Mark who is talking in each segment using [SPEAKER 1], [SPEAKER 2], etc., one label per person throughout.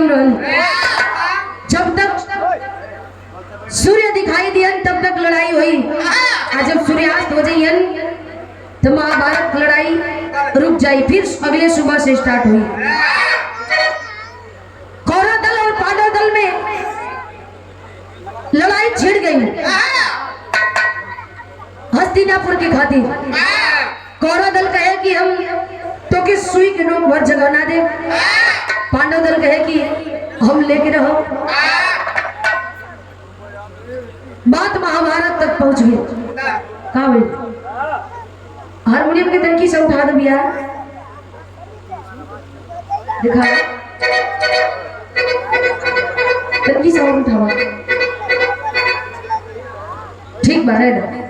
[SPEAKER 1] रहल। जब तक सूर्य दिखाई दियन तब तक लड़ाई हुई, और जब सूर्यास्त हो जाइयन तो महाभारत लड़ाई रुक जाई, फिर अगले सुबह से स्टार्ट हुई। कौरव दल और पांडव दल में लड़ाई छिड़ गई हस्तिनापुर की खातिर। कौरव दल कहे कि हम तो कि सुई के नोक भर जगह ना दे, पांडव दल कहे कि हम लेके रहो। बात महाभारत तक पहुंच गई। कहा भाई हारमोनियम के तनकी से उठा दो भैया, दिखा तनकी से उठावा, ठीक बात है।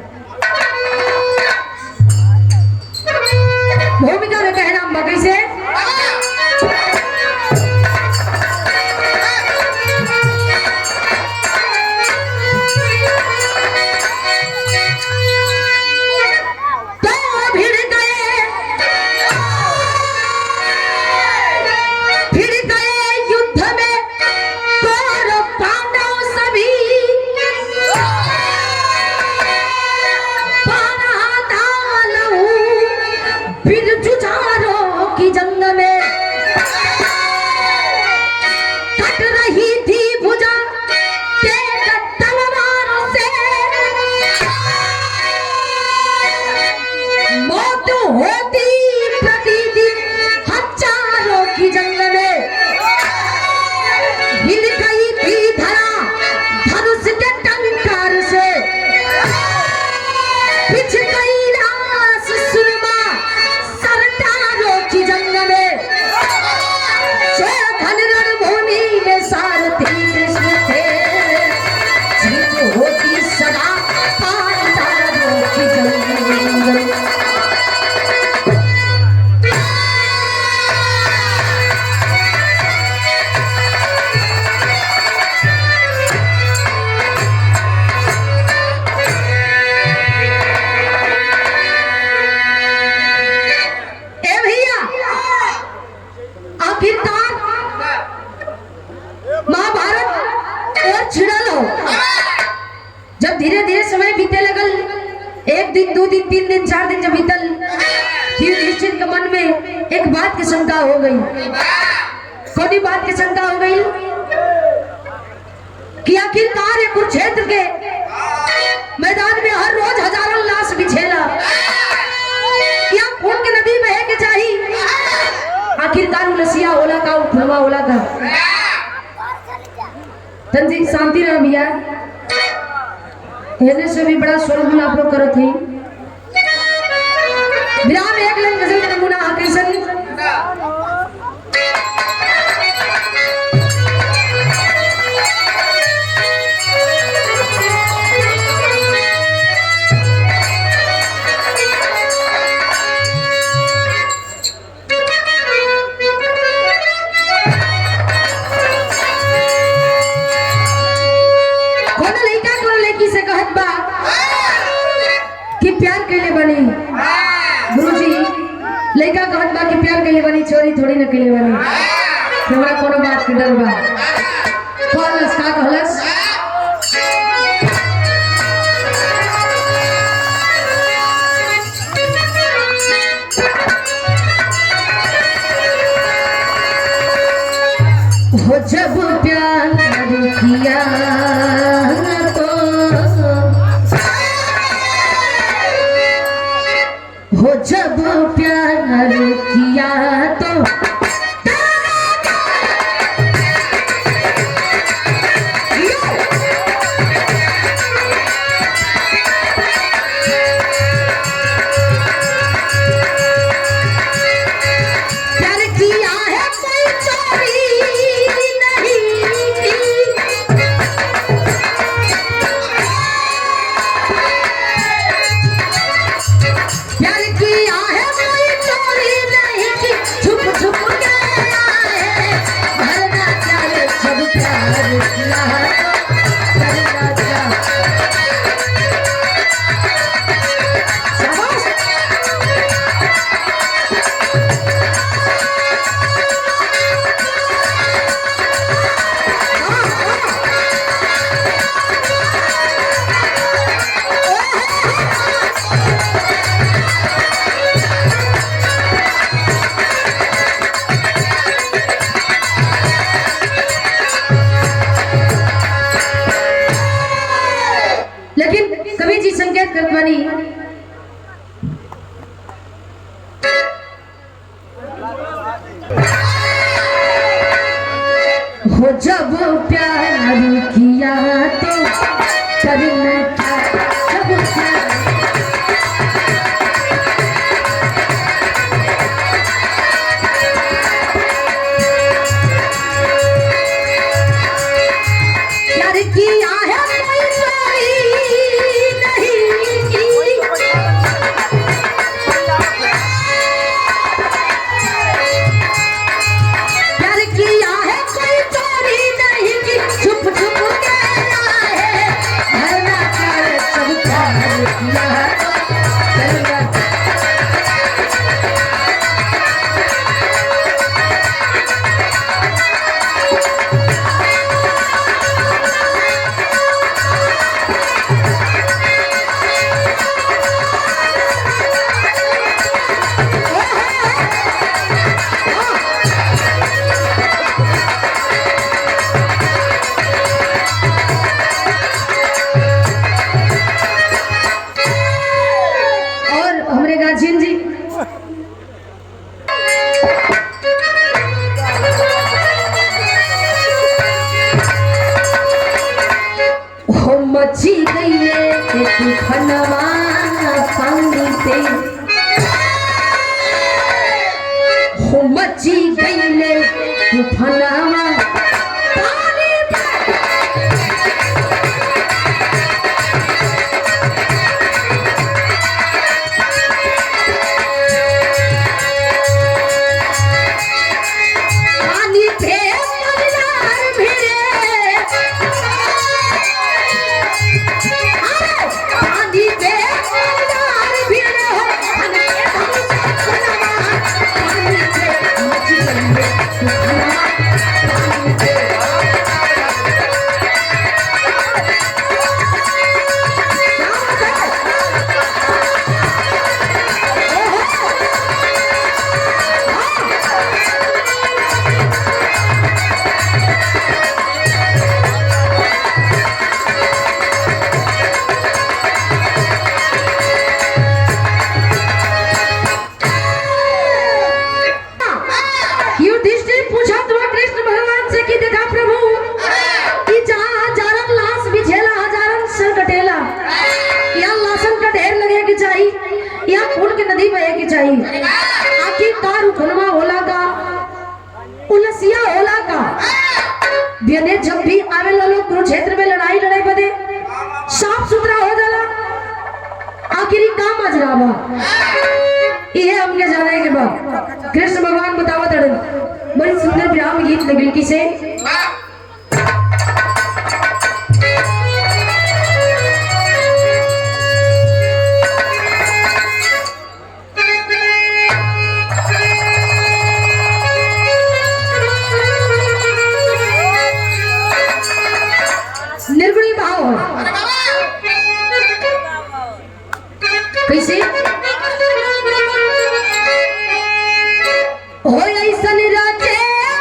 [SPEAKER 1] भूमिका में कहना बकरी से धीरे धीरे समय बीते लगल। एक दिन, दो दिन, तीन दिन, चार दिन जब बीतल, युधिष्ठिर के मन में एक बात की शंका हो गई। कौन बात की शंका हो गई कि आखिरकार कुरुक्षेत्र के मैदान में हर रोज हजारों लाश बिछेला, क्या खून की नदी बहे के चाहिए? आखिरकार उलसिया होला का, उठवा होला का। तंजी शांति रह भैया, कहने से भी बड़ा शोरगुल आप लोग करत हैं। विराम एक लाइन गजल का नमूना हकीकत लड़का कहत बा कि प्यार के लिए बनी, चोरी थोड़ी न के लिए बनी। हमरा कोनो बात के डर बा। कहलस का कहलस हो जब प्यार किया हो जब प्यार किया तो प्यार किया है कोई चोरी नहीं की। हो जब प्यार किया तो करना क्या, जब प्यार किया है कोई चोरी नहीं की, प्यार किया है कोई चोरी नहीं की, छुप छुप के आए भरना प्यार सब प्यार किया है करना गार्जियन जी हो मची गई एक खनवा पानी पे, हो मची गई एक खनवा पानी पे, आखिरकार खुलवा होला का उलसिया होला का बेने जब भी आवे लोग कुरुक्षेत्र में लड़ाई बदे साफ सुथरा हो जाला, आखिरी काम अजरावा ये हमने जाना है के बाद कृष्ण भगवान बतावत अड़न बड़ी सुंदर विराम गीत लगिल किसे निर्गुणी भाव कैसे हो ऐसन राजे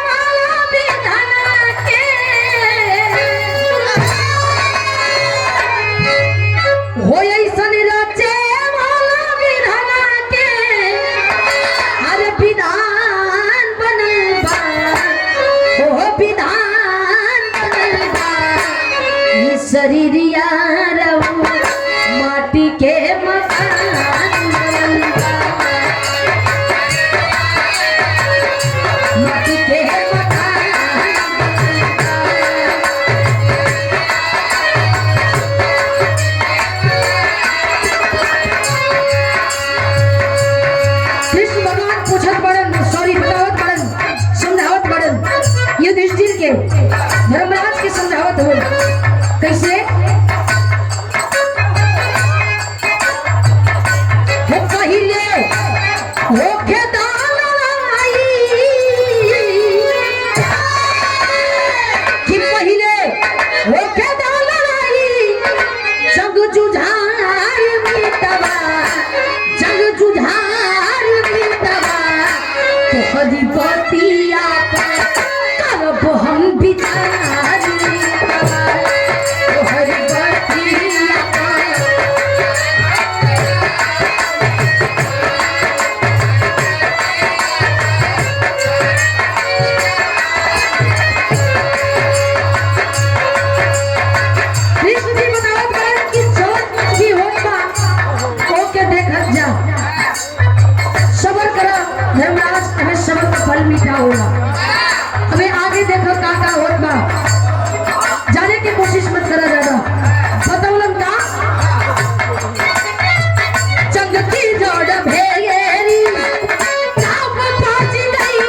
[SPEAKER 1] वाला विधान के, हो ऐसन राजे वाला विधान के, हर विधान बनल बा, हो विधान बनल बा, शरीरिया रहू माटी के मकान बनल बा, माटी के मकान बनल बा। कृष्ण भगवान पूछत बड़न, सॉरी बतावत बड़न, समझावत बड़न युधिष्ठिर के, धर्मराज के समझावत हो कैसे हो पहिले होके दालाई कि पहिले होके दालाई जग जुझार मिटवा, जग जुझार मिटवा, तो हरि पतिया करब हम विचार देखो का होत बा, जाने की कोशिश मत करा ज्यादा। बतौलन का चंगती जोड़ भेगेरी नाव पहुंच गई,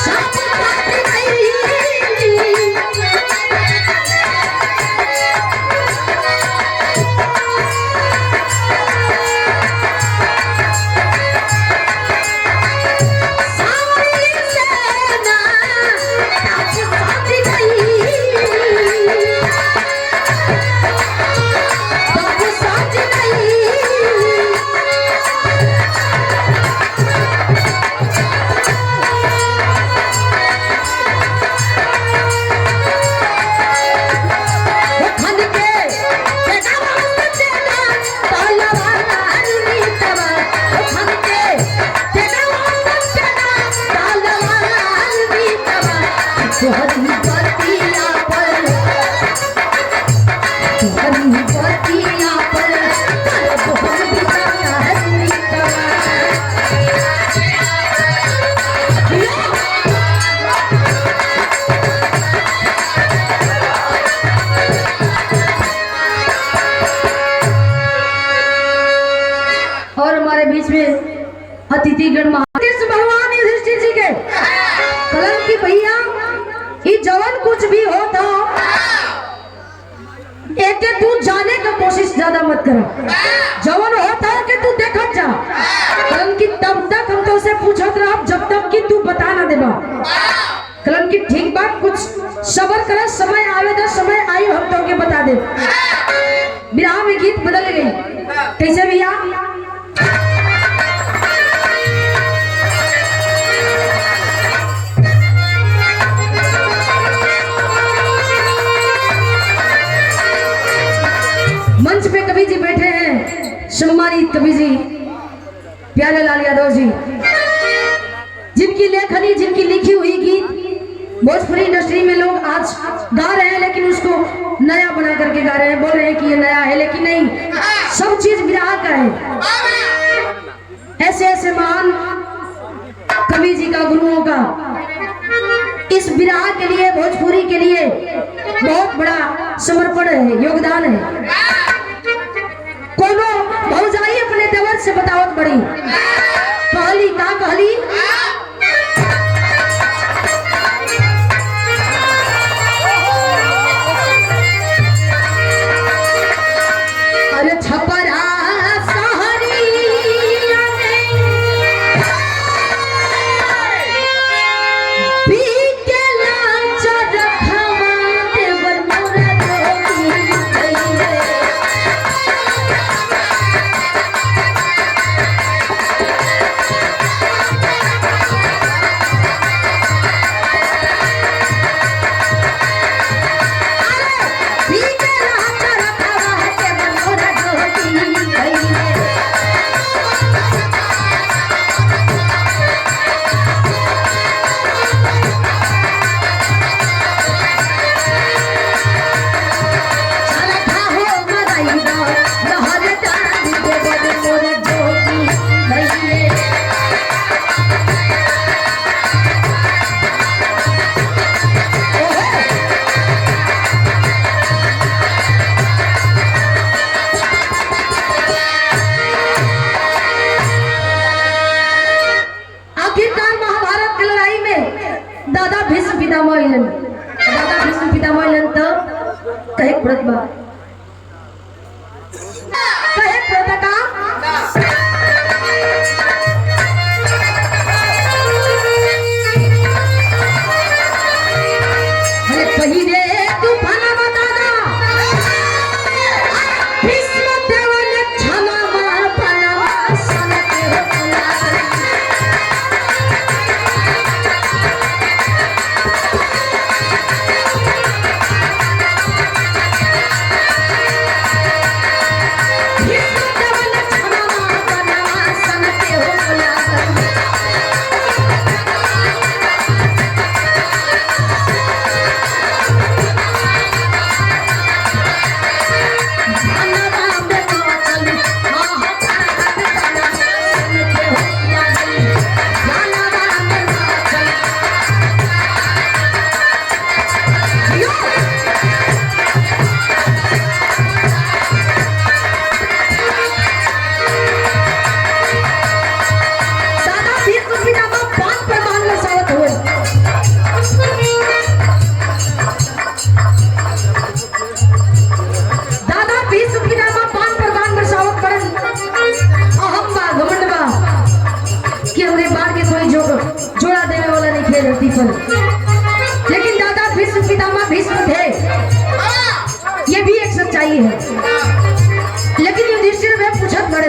[SPEAKER 1] शाम पहुंच गई। और हमारे बीच में अतिथिगण भगवान युधिष्ठिर जी के कलम की भैया ये जवन कुछ भी हो तो एक तू जाने का कोशिश ज्यादा मत करो, जवन होता है कि तू देखत जा। कलम की तब तक हम तो उसे पूछत रहा जब तक कि तू बता ना देबा। कलम की ठीक बात, कुछ सबर कर, समय आवेगा, समय आई हम तो के बता दे। विराम में गीत बदल गई, कैसे भैया? मंच पे कवि जी बैठे हैं, सम्मानित कवि जी प्यारे लाल यादव जी, जिनकी लेखनी, जिनकी लिखी हुई गीत भोजपुरी इंडस्ट्री में लोग आज गा रहे हैं, लेकिन उसको नया बना करके गा रहे हैं, बोल रहे हैं कि ये नया है, लेकिन नहीं, सब चीज विरह का है। ऐसे ऐसे महान कवि जी का, गुरुओं का इस विरह के लिए, भोजपुरी के लिए बहुत बड़ा समर्पण है, योगदान है। कोनो भौजाई अपने देवर से बतावत बड़ी कहली का कहली, अरे छपरा दादा भीष्म पितामह तो कहे प्रतिभा कहे प्रतका अरे पहिरे तू फना बताना भीष्म देवन क्षमा मार फना सनते भीष्म देवन क्षमा मार पर, लेकिन दादा भीष्म पितामह भीष्म थे, ये भी एक सच्चाई है। लेकिन युधिष्ठिर में पूछत बड़े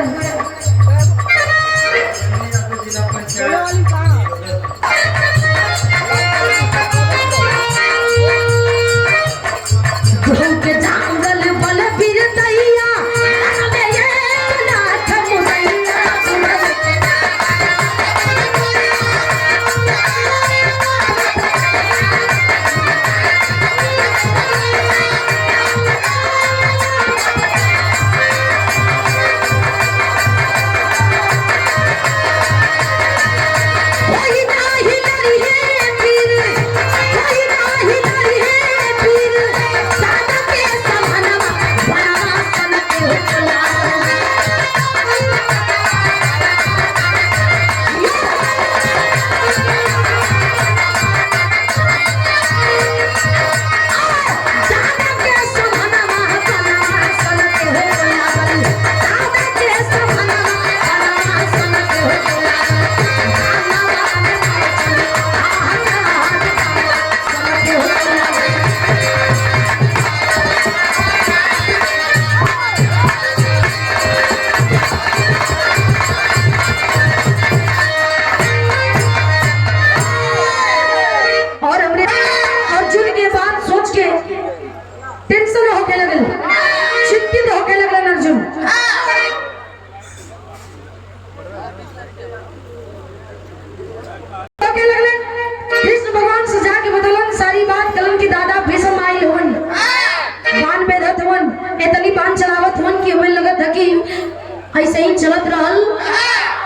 [SPEAKER 1] ऐसे ही चलत रहल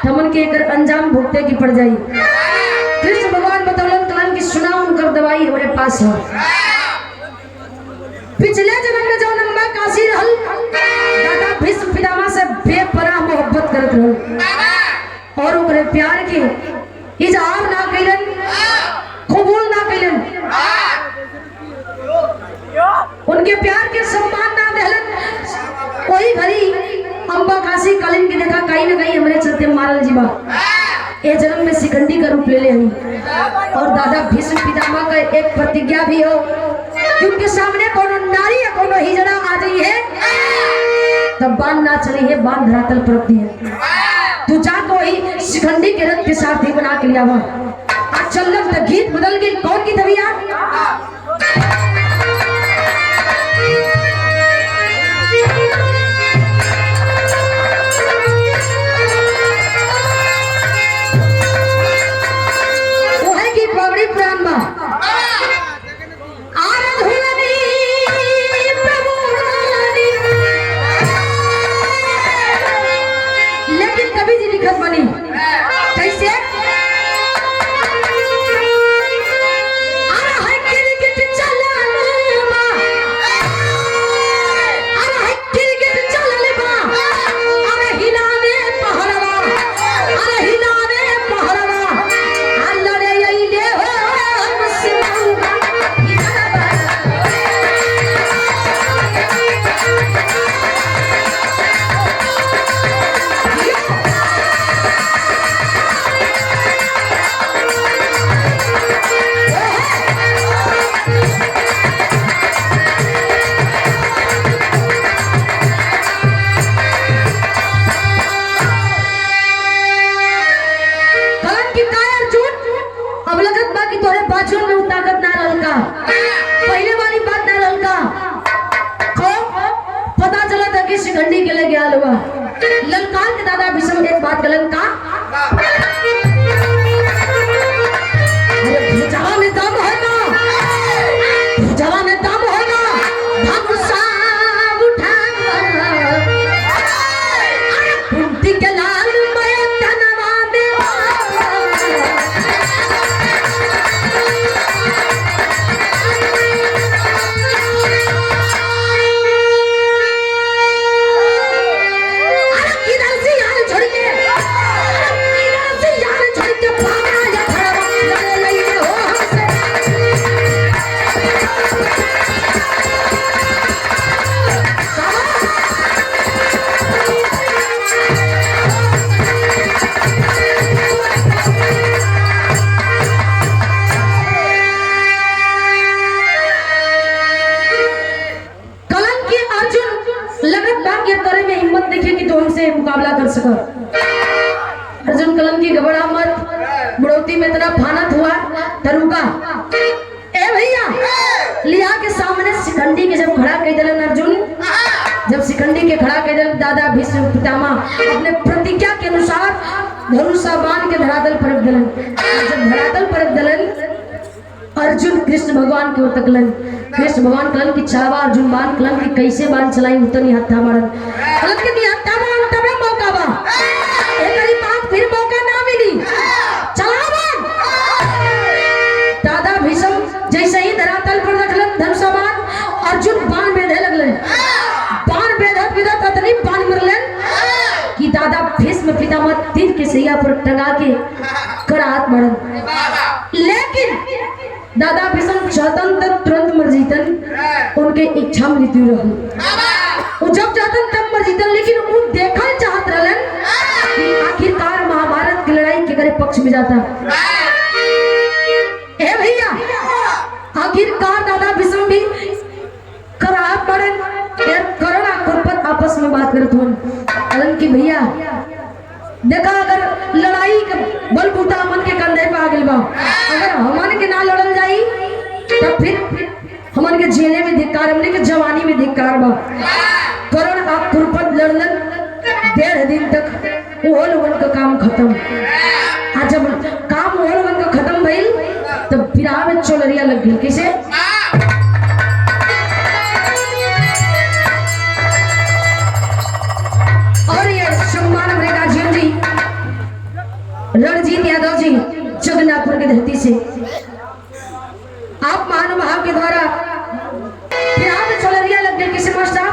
[SPEAKER 1] हमन के एकर अंजाम भुगते की पड़ जाई। कृष्ण भगवान बतौलन कलन की सुना उनकर दवाई हमारे पास है। पिछले जन्म में जो नंबा काशी रहल दादा भीष्म पितामह से बेपनाह मोहब्बत करत रहल और ओकरे प्यार के इजहार ना कइलन, कबूल ना कइलन, उनके प्यार के सम्मान ना देहलन। कोई घड़ी अम्बा काशी कालीन की देखा कहीं ना कहीं हमारे चलते मारल जीवा ये जन्म में शिखंडी का रूप ले ले हम। और दादा भीष्म पितामह का एक प्रतिज्ञा भी हो कि उनके सामने कोनो नारी या कोनो हिजड़ा आ गई है तब बांध ना चली है, बांध धरातल पर रख दिया। तू जाको ही शिखंडी के रथ के साथ ही बना के लिया हुआ। आज चल तो गीत बदल गई, कौन की तभी शिखंडी के लिए गया हुआ ललकार के दादा भीष्म एक बात गलन का भुजा में दम है ना, भुजा में दम है ना, धनुषा उठा कुंती के लाल मैं तनवा दे छोड़ के द्रौपदी में इतना फानत हुआ तरुका ए भैया लिया के सामने शिखंडी के जब खड़ा कर दिलन अर्जुन, जब शिखंडी के खड़ा कर दिलन दादा भीष्म पितामह अपने प्रतिज्ञा के अनुसार धनुषा बांध के धरातल पर रख दिलन। जब धरातल पर रख दिलन अर्जुन कृष्ण भगवान के ओर तकलन। कृष्ण भगवान कलन की चावा अर्जुन बांध कलन की कैसे बांध चलाई उतनी हत्था मारन कलन के नी हत्था मारन तबे मौका बा एकरी बात फिर मौका ना मिली चलावन। दादा भीष्म जैसे ही धरातल पर रखलन धनुषा बांध अर्जुन बाण बेधे लगलन। बाण बेधत बेधत अतनी बाण मरलन कि दादा भीष्म पितामह तीर के सैया पर टंगा के करात मारन। लेकिन दादा भीष्म चाहतन तब तुरंत मर जीतन, उनके इच्छा मृत्यु रहल। वो जब चाहतन तब मर जीतन, लेकिन वो देखल चाहत रहलन कि आखिरकार महाभारत की लड़ाई के करे पक्ष में जाता। ए भैया आखिरकार दादा भीष्म भी करात पड़न करण कुरपत आपस में बात करत हुन कलन की भैया देखा अगर लड़ाई के बलबूता हमन के कंधे पे आ गइल बा, अगर हमन के ना लड़ल जाई तब फिर हमन के जेले में धिक्कार, हमने के जवानी में धिक्कार बा। करण आप कुरपत लड़लन 1.5 दिन तक वो लोगन का काम खत्म। आज जब काम वो लोगन का खत्म भइल तब विराह में चोलरिया लग गई। किसे और ये सम्मान हमारे गार्जियन जी रणजीत यादव जी जगन्नाथपुर की धरती से आप महानुभाव के द्वारा विराह में चोलरिया लग गई। किसे मास्टर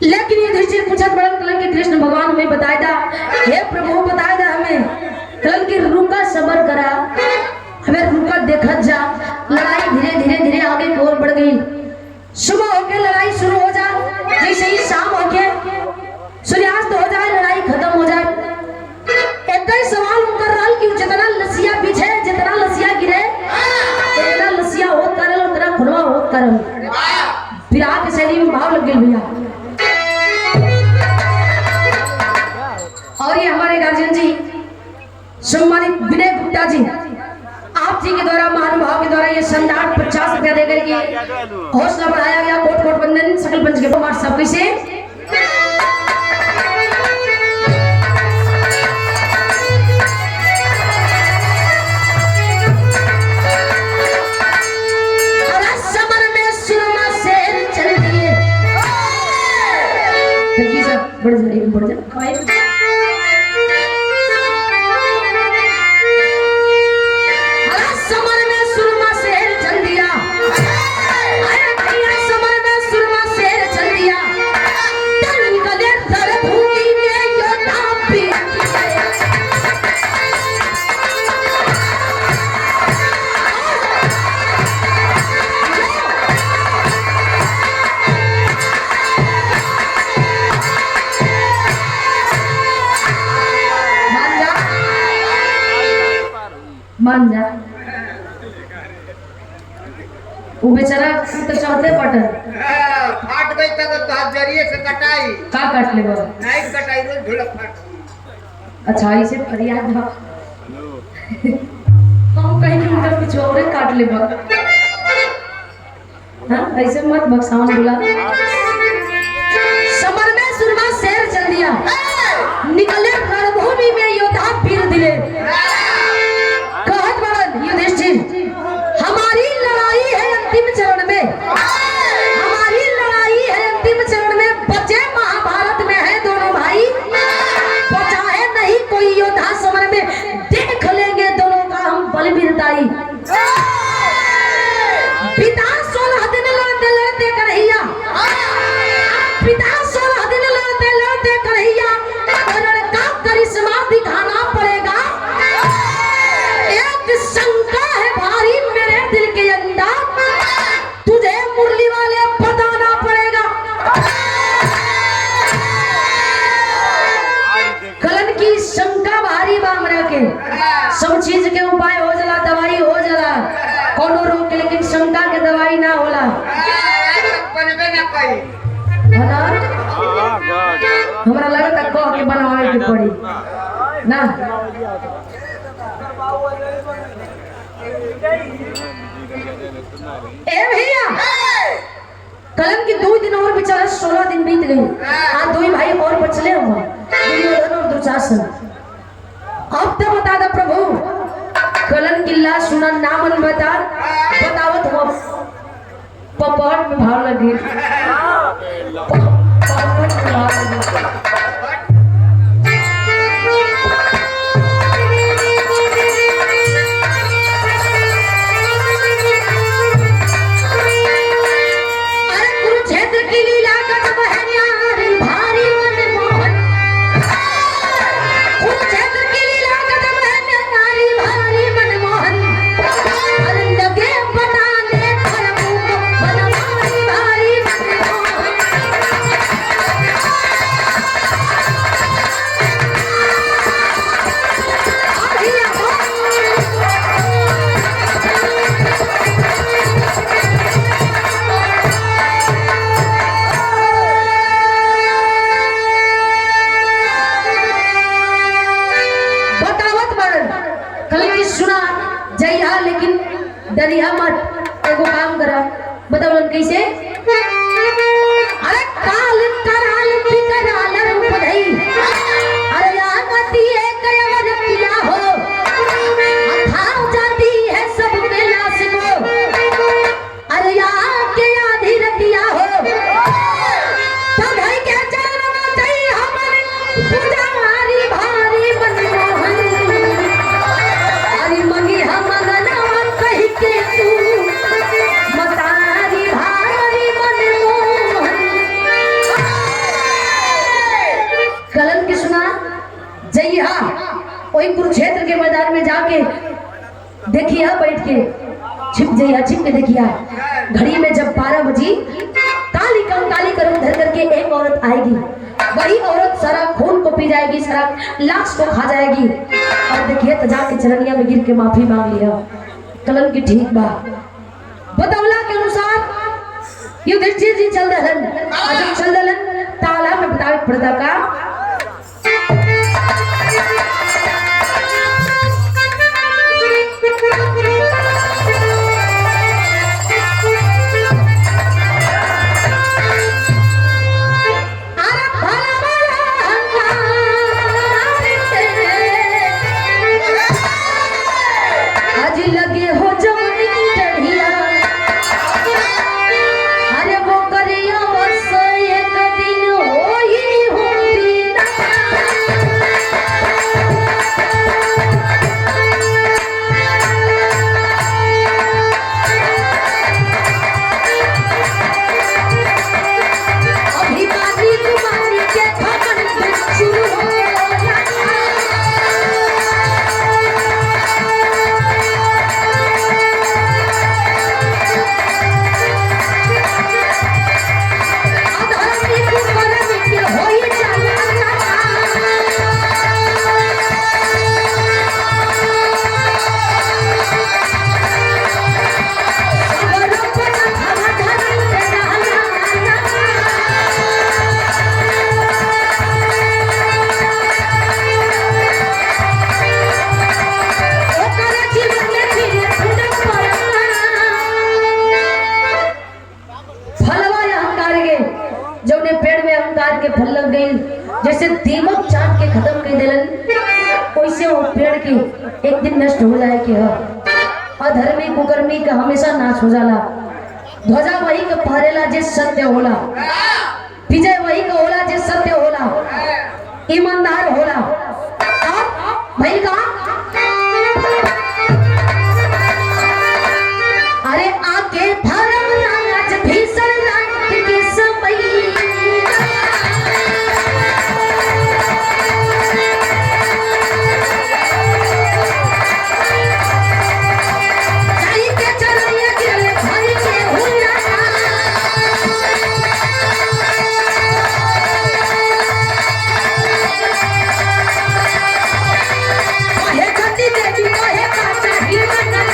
[SPEAKER 1] लेकिन ये दृष्टि पूछत बड़न कलन के कृष्ण भगवान हमें बताया था, हे प्रभु बताया था हमें कलन की रुका सबर करा, हमें रुका देखत जा। लड़ाई धीरे धीरे धीरे आगे की ओर बढ़ गई। सुबह होके लड़ाई शुरू हो जाए, जैसे ही शाम होके सूर्यास्त हो जाए लड़ाई खत्म हो जाए। एक ही सवाल कर रहा कि जितना लसिया पीछे जितना लसिया गिरे इतना लसिया हो करल उतना खुनवा हो करल। विराह के शैली में भाव लग गए भैया। और ये हमारे गार्जियन जी सम्मानित विनय गुप्ता जी, आप जी के द्वारा महानुभाव के द्वारा ये सम्मान 50 रुपया देकर के हौसला बढ़ाया गया। कोट कोट बंदन सकल पंच के कुमार सब से पड़ जा समर में सुरमा शेर चल दिया, अरे भैया समर में सुरमा शेर चल दिया, निकले रणभूमि में योद्धा वीर। मान जा वो बेचारा तो चौथे पटन
[SPEAKER 2] फाट गई तब तो हाथ जरिए से कटाई
[SPEAKER 1] का काट ले बा
[SPEAKER 2] नहीं कटाई रोज ढोलक फाट।
[SPEAKER 1] अच्छा इसे फरियाद बा हम कहीं कि उनका कुछ और काट ले बा हां ऐसे मत बक्सावन बुला समर में सुरमा शेर चल दिया, निकले रणभूमि में योद्धा वीर दिले। कहत बड़न युधिष्ठिर हमारी लड़ाई है अंतिम चरण में, हमारी लड़ाई है अंतिम चरण में, बचे महाभारत में है दोनों भाई, बचा है नहीं कोई योद्धा समर में, देख लेंगे दोनों का हम बल वीरताई। पिता 16 दिन लड़ते लड़ते कन्हैया, पिता 16 दिन लड़ते लड़ते कन्हैया, का करिश्मा दिखाना पड़ेगा। एक शंका है भारी मेरे दिल के अंदर, तुझे मुरली वाले बताना पड़ेगा। कलन की शंका भारी बामरा के, सब चीज के उपाय हो जला, दवाई हो जला, कोनो रोग के, लेकिन शंका के दवाई ना होला।
[SPEAKER 2] बनबे ना कोई
[SPEAKER 1] बना हमरा लगा तक कह के बनवाए के पड़ी ना। ए भैया कलम की 2 दिन और बेचारा 16 दिन बीत गई, आज 2 भाई और बचले हुए दुर्योधन और दुशासन। अब तो बता दे प्रभु कलन किल्ला सुना नामन बतावत हो पपट में भाव लगी पपट में भाव लगी। डरिया मत, एगो काम करा बताओ कैसे। अरे काल कराल बिकराल रूप धई, अरे आगती है कयवर पिया हो, अथाव जाती है सब के लाश को, अरे आके आधी रतिया हो, तब है के चरण चाहिए हमारे पुजारी भारी मनमोहन, अरे मंगी हम के तू मतारी भारी मनमोहन। कलन की सुना जइहा वही कुरुक्षेत्र के मैदान में जाके देखिया, बैठ के छिप जइहा, छिप के देखिया। घड़ी में जब 12 बजी काली करूं धर करके एक औरत आएगी, वही औरत सारा खून को पी जाएगी, सारा लाश को खा जाएगी, और देखिए तो जाके चरनिया में गिर के माफी मांग लिया। कलन की ठीक बा बतौला के अनुसार युधिष्ठिर जी चल दलन, जब चल दलन ताला में बतावे पड़ता का जैसे दीमक चाट के खत्म कर देलन वैसे वो पेड़ के एक दिन नष्ट हो जाए के अधर्मी कुकर्मी का हमेशा नाश हो जाला। ध्वजा वही का फहरेला जे सत्य होला, विजय वही का होला जे सत्य होला, ईमानदार होला। भाई का अरे आके धर्म राज भीषण रात के समय जाई के चलिए गिरले भाई के हुला कहे छती देवी कहे काचा ही मना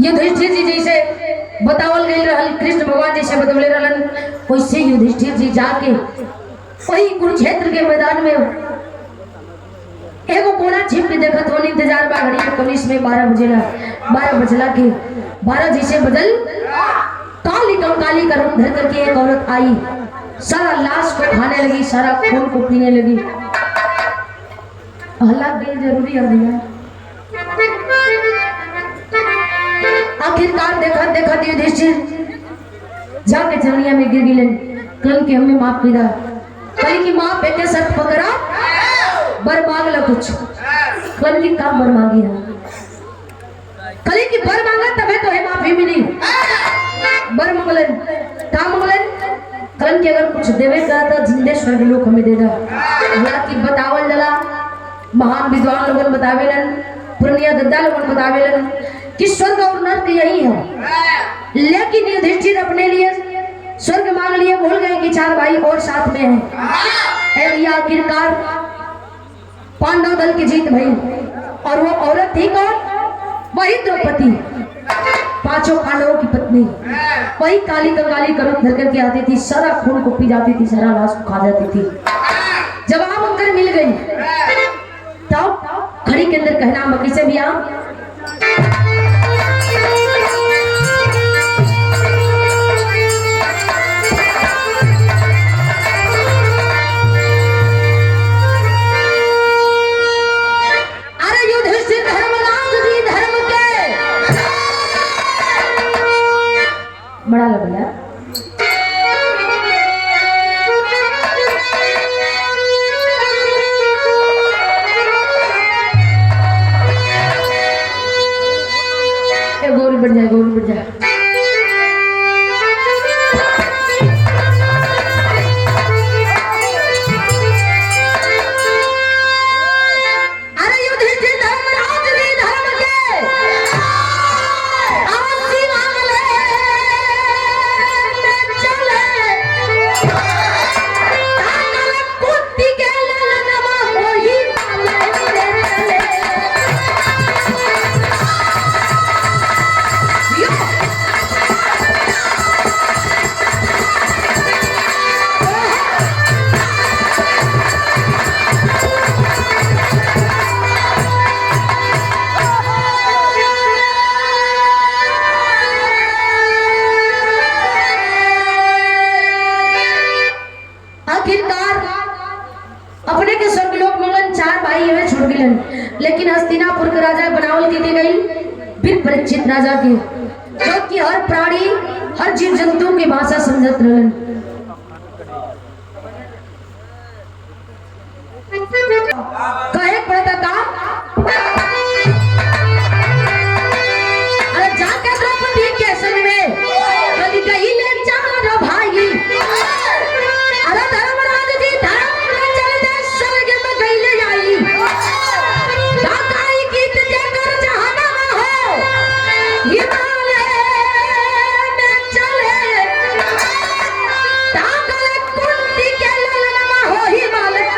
[SPEAKER 1] युधिष्ठिर जी जैसे बतावल गई रहल, कृष्ण भगवान जैसे बतौले रहलन वैसे युधिष्ठिर जी जाके वही कुरुक्षेत्र के मैदान में एगो कोना छिप के देखत होनी इंतजार बा घड़ी के कनिस में 12 बजला के 12 जैसे बदल काली कंकाली का रूप धर करके एक औरत आई, सारा लाश को खाने लगी, सारा खून को पीने लगी। हल्ला भी जरूरी है भैया। आखिरकार देखा युधिष्ठिर जाके चरनिया में गिर गिलन, कल के हमें माफ किया, कल की माँ पे शर्त पकड़ा बर मांगला कुछ, कल की काम बर मांगी है, कल की बर मांगा तबे तो है माफी मिली। बर मंगलन का मंगलन कल की अगर कुछ देवे का तो जिंदे स्वर्ग लोक हमें दे दा। हालांकि बतावल जला महान विद्वान लोगन बतावेलन, पुरनिया दद्दा लोगन बतावेलन कि स्वर्ग और नर्क यही है, लेकिन युधिष्ठिर अपने लिए स्वर्ग मांग लिए, भूल गए कि 4 भाई और साथ में हैं। आखिरकार पांडव दल की जीत भई और वो औरत थी कौन? वही द्रौपदी, 5 पांडवों की पत्नी, वही काली कंकाली का रूप धर करके आती थी, सारा खून को पी जाती थी, सारा लाश को खा जाती थी। जब आप अंकर मिल गई तब खड़ी के अंदर कहना मक्की से भी आप बड़ा लग गया। गौरी बढ़ जाए, गौरी बढ़ जाए। Yeah. अनुमति दी गई फिर परीक्षित राजा के, जो कि हर प्राणी हर जीव जंतु की भाषा समझत रहलन। कहे पड़ता का अरे जाके द्रौपदी के संग में कली गई ले चार भाई, अरे धर्मराज जी धर्म में चल दे स्वर्ग में गई ले आई, दाताई गीत देकर जहां हो हिमालय में चले, ताकल कुंती के ललनमा हो हिमालय।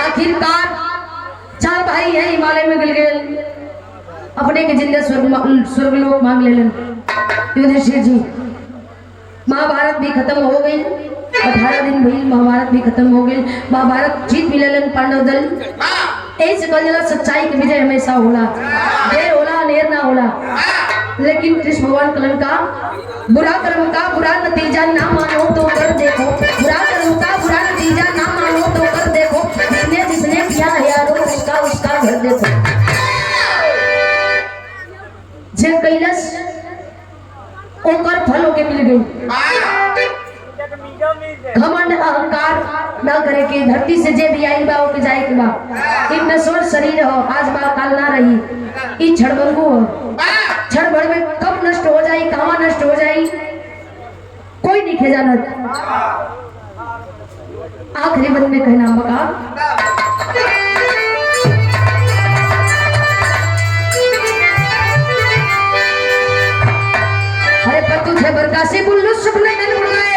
[SPEAKER 1] आखिरकार चार भाई है हिमालय में गिर गए, अपने के जिंदे स्वर्गलोक मांग लेलन। युधिष्ठिर जी महाभारत भी खत्म हो गई, 18 दिन भइल महाभारत भी खत्म हो गई, महाभारत जीत भी लेलन पांडव दल। ऐसे कहला सच्चाई की विजय हमेशा होला, देर होला अनेर ना होला। लेकिन कृष्ण भगवान कलन का बुरा कर्म का बुरा नतीजा ना मानो तो कर देखो, बुरा कर्म का बुरा नतीजा ना मानो तो कर देखो, जिसने जिसने किया है यारो उसका उसका घर देखो। जे कैलस ओकर फल होके मिल गई। घमंड अहंकार न करे के, धरती से जे भी आई बा ओके जाए के बा। एक नश्वर शरीर हो, आज बा काल ना रही, ई क्षणभंगु हो, क्षण भर में कब नष्ट हो जाए कहाँ नष्ट हो जाए कोई नहीं खे जानत। आखिरी बंद में कहना बका हरे पत्तू थे बरका से बुल्लू सुपने दिन उड़ गए।